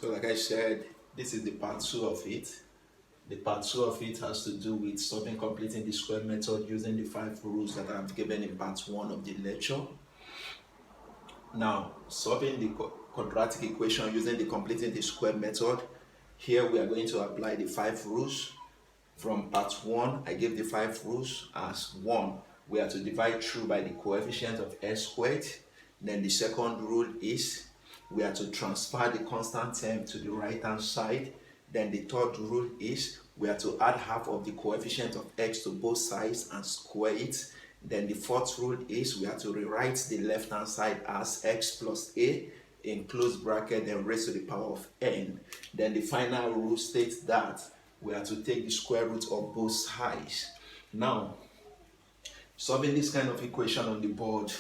So like I said, this is the part 2 of it. The part 2 of it has to do with solving completing the square method using the 5 rules that I've given in part 1 of the lecture. Now, solving the quadratic equation using the completing the square method. Here we are going to apply the 5 rules. From part 1, I gave the 5 rules as 1. We are to divide through by the coefficient of s squared. Then the second rule is we are to transfer the constant term to the right hand side. Then the third rule is we are to add half of the coefficient of x to both sides and square it. Then the fourth rule is we are to rewrite the left hand side as x plus a in close bracket then raised to the power of n. Then the final rule states that we are to take the square root of both sides. Now, solving this kind of equation on the board,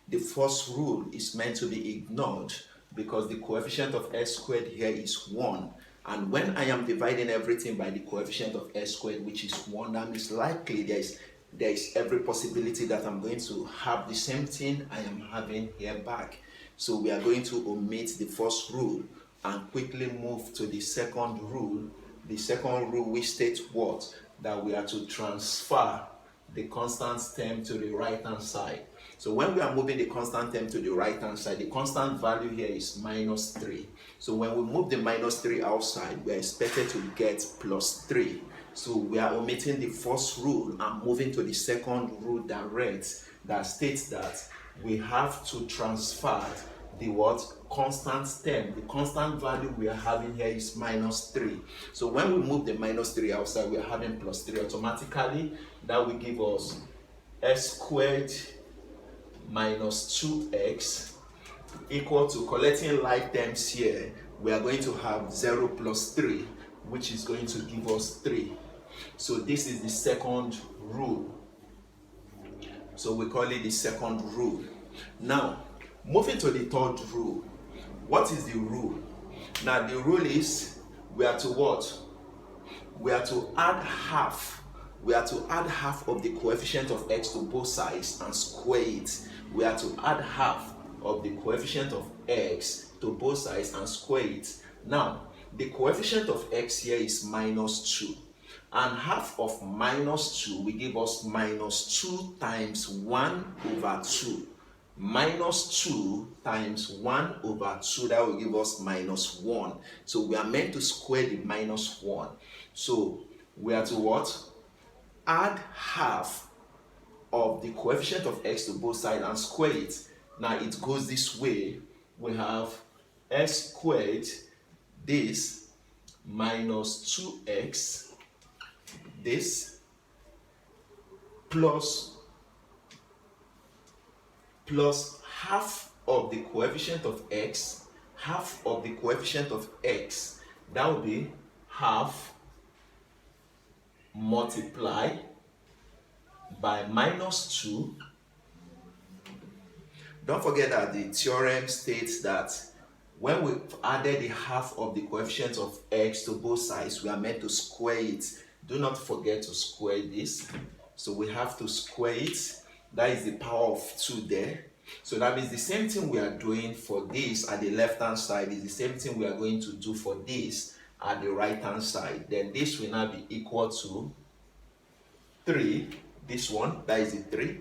the first rule is meant to be ignored because the coefficient of s squared here is 1. And when I am dividing everything by the coefficient of s squared, which is 1, that means likely there is every possibility that I'm going to have the same thing I am having here back. So we are going to omit the first rule and quickly move to the second rule. The second rule which states what? That we are to transfer the constant term to the right hand side. So when we are moving the constant term to the right hand side, the constant value here is minus 3. So when we move the minus 3 outside, we are expected to get plus 3. So we are omitting the first rule and moving to the second rule direct that states that we have to transfer the what? Constant term. The constant value we are having here is minus 3. So when we move the minus 3 outside, we are having plus 3 automatically. That will give us s squared minus 2x equal to, collecting like terms here, we are going to have 0 plus 3, which is going to give us 3. So this is the second rule. So we call it the second rule. Now, moving to the third rule. What is the rule? Now the rule is we are to what? We are to add half. We are to add half of the coefficient of x to both sides and square it. We are to add half of the coefficient of x to both sides and square it. Now, the coefficient of x here is minus 2. And half of minus 2 will give us minus 2 times 1 over 2. Minus 2 times 1 over 2, that will give us minus 1. So we are meant to square the minus 1. So we are to what? Add half of the coefficient of x to both sides and square it. Now it goes this way. We have s squared, this, minus 2x, this, plus half of the coefficient of x, half of the coefficient of x, that will be half multiply by minus 2. Don't forget that the theorem states that when we've added the half of the coefficient of x to both sides, we are meant to square it. Do not forget to square this. So we have to square it. That is the power of 2 there. So that means the same thing we are doing for this at the left hand side is the same thing we are going to do for this at the right hand side. Then this will now be equal to 3. This one, that is the 3.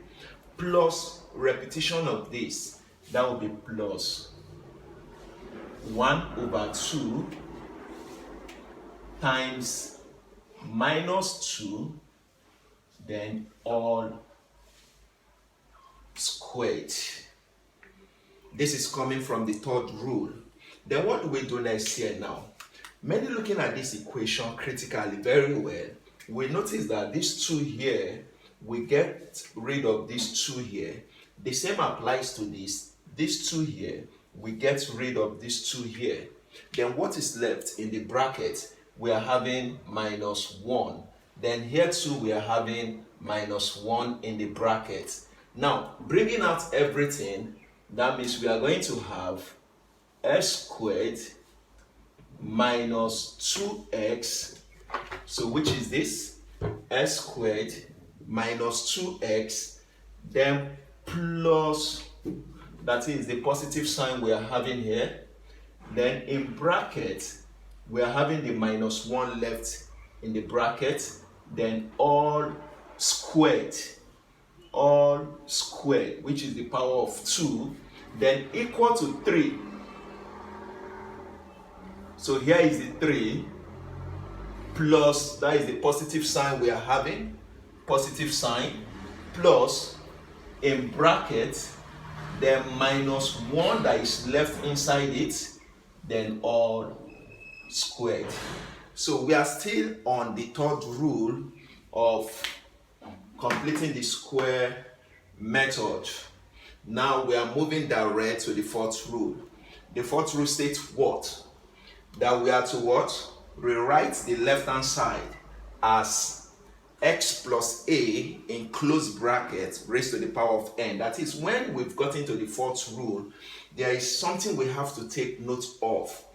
Plus repetition of this, that will be plus 1 over 2 times minus 2, then all squared. This is coming from the third rule. Then what do we do next here now? Many looking at this equation critically very well, we notice that this 2 here, we get rid of this 2 here. The same applies to this. This 2 here, we get rid of this 2 here. Then what is left in the bracket? We are having minus 1. Then here too, we are having minus 1 in the bracket. Now, bringing out everything, that means we are going to have s squared minus 2x. So which is this? S squared minus 2x, then plus, that is the positive sign we are having here, Then in bracket, we are having the minus 1 left in the bracket, then all squared, which is the power of 2, then equal to 3. So here is the 3 plus, that is the positive sign we are having, positive sign, plus in bracket, then minus 1 that is left inside it, then all squared. So we are still on the third rule of completing the square method. Now we are moving direct to the fourth rule. The fourth rule states what? That we are to what? Rewrite the left hand side as x plus a in close bracket raised to the power of n. That is, when we've gotten to the fourth rule, there is something we have to take note of.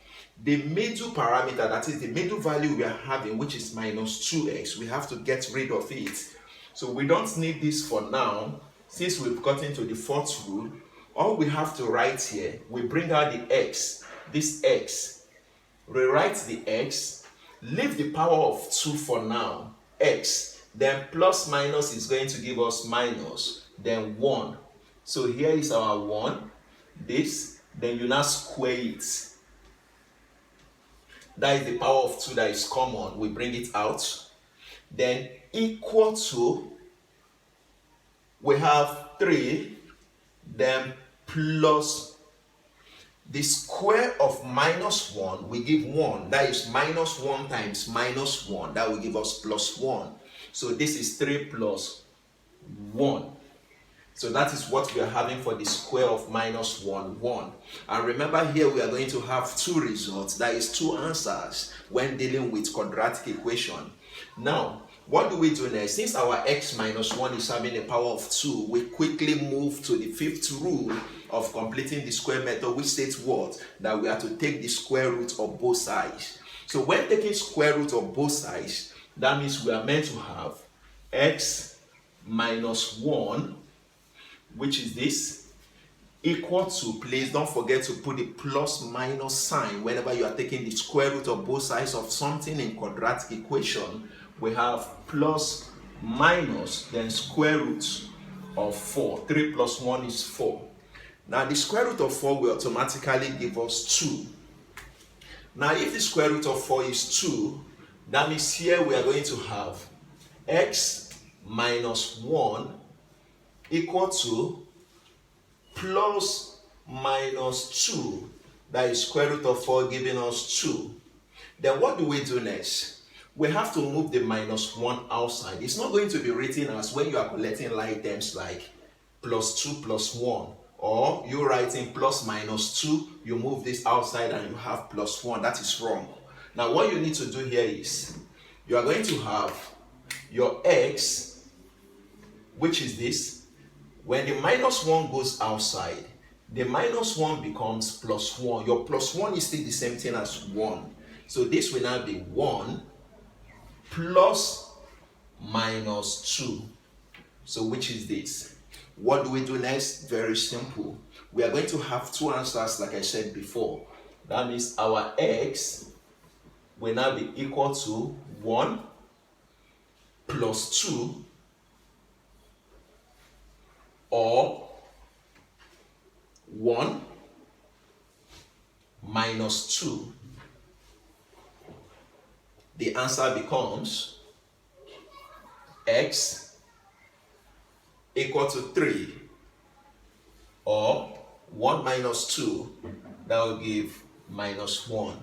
The middle parameter, that is the middle value we are having, which is minus 2x, we have to get rid of it. So we don't need this for now. Since we've gotten to the fourth rule, all we have to write here, we bring out the x, this x, rewrite the x, leave the power of 2 for now, x, then plus minus is going to give us minus, then 1. So here is our 1, this, then you now square it. That is the power of 2 that is common, we bring it out. Then equal to, we have 3, then plus the square of minus 1, we give 1. That is minus 1 times minus 1. That will give us plus 1. So this is 3 plus 1. So that is what we are having for the square of minus 1, 1. And remember, here we are going to have 2 results. That is 2 answers when dealing with quadratic equation. Now, what do we do next? Since our x minus 1 is having a power of 2, we quickly move to the fifth rule of completing the square method, which states what? That we are to take the square root of both sides. So when taking square root of both sides, that means we are meant to have x minus 1, which is this, equal to, please don't forget to put the plus minus sign whenever you are taking the square root of both sides of something in quadratic equation. We have plus minus, then square root of 4. 3 plus 1 is 4. Now the square root of 4 will automatically give us 2. Now if the square root of 4 is 2, that means here we are going to have x minus 1 equal to plus minus 2. That is square root of 4 giving us 2. Then what do we do next? We have to move the minus 1 outside. It's not going to be written as when you are collecting like terms like plus 2 plus 1. Or you writing plus minus 2, you move this outside and you have plus 1. That is wrong. Now what you need to do here is, you are going to have your x, which is this. When the minus 1 goes outside, the minus 1 becomes plus 1. Your plus 1 is still the same thing as 1. So this will now be 1 plus minus 2. So which is this? What do we do next? Very simple. We are going to have 2 answers like I said before. That means our x will now be equal to 1 plus 2 or 1 minus 2. The answer becomes x equal to 3 or 1 minus 2. That will give minus 1.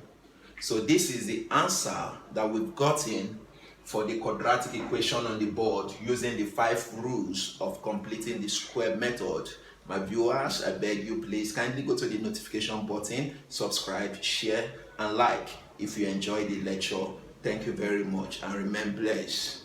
So this is the answer that we've gotten for the quadratic equation on the board using the 5 rules of completing the square method. My viewers, I beg you, please kindly go to the notification button, subscribe, share, and like if you enjoyed the lecture. Thank you very much and remain blessed.